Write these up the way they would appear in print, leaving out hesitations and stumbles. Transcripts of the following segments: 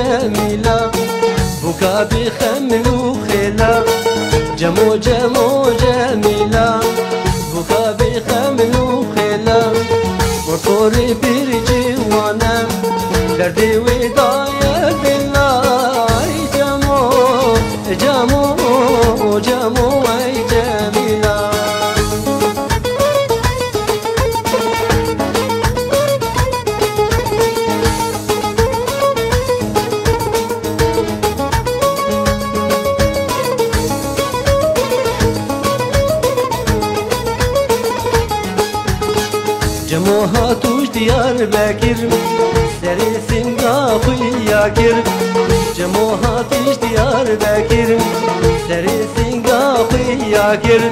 جميلة بكا بخمل وخيلة جمو جميلة بكا بخمل وخيلة مصوري بيرجي وانا دردي ودايا بالله جمو اي جميلة جمو هاتوش ديار بكر سري سنگا خويا كر جمو هاتوش ديار بكر سري سنگا خويا كر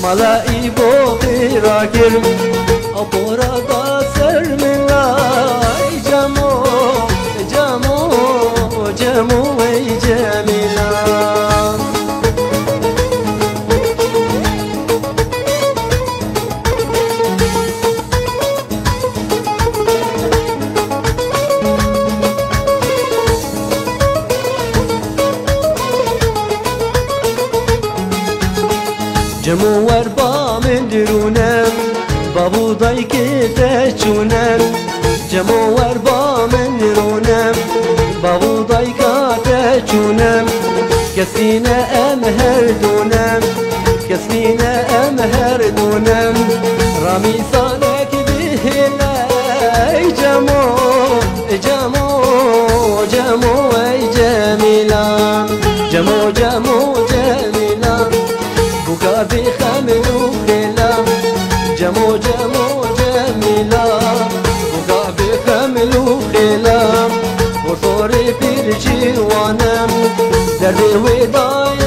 ملائي بو خيرا كر ابورا دا سر ملاي جمو اي جميلة جمو وربا من درونم بابو دايك تشونم جمو وربا من درونم بابو دايك تشونم كسينا امهر دونم كسينا امهر دونم رامي صالك بهلا جمو اي جميلة جميلة بكا بخمل وخيلة جمو جميلة بكا بخمل وخيلة وصوري بيرجي وانا دردي وداي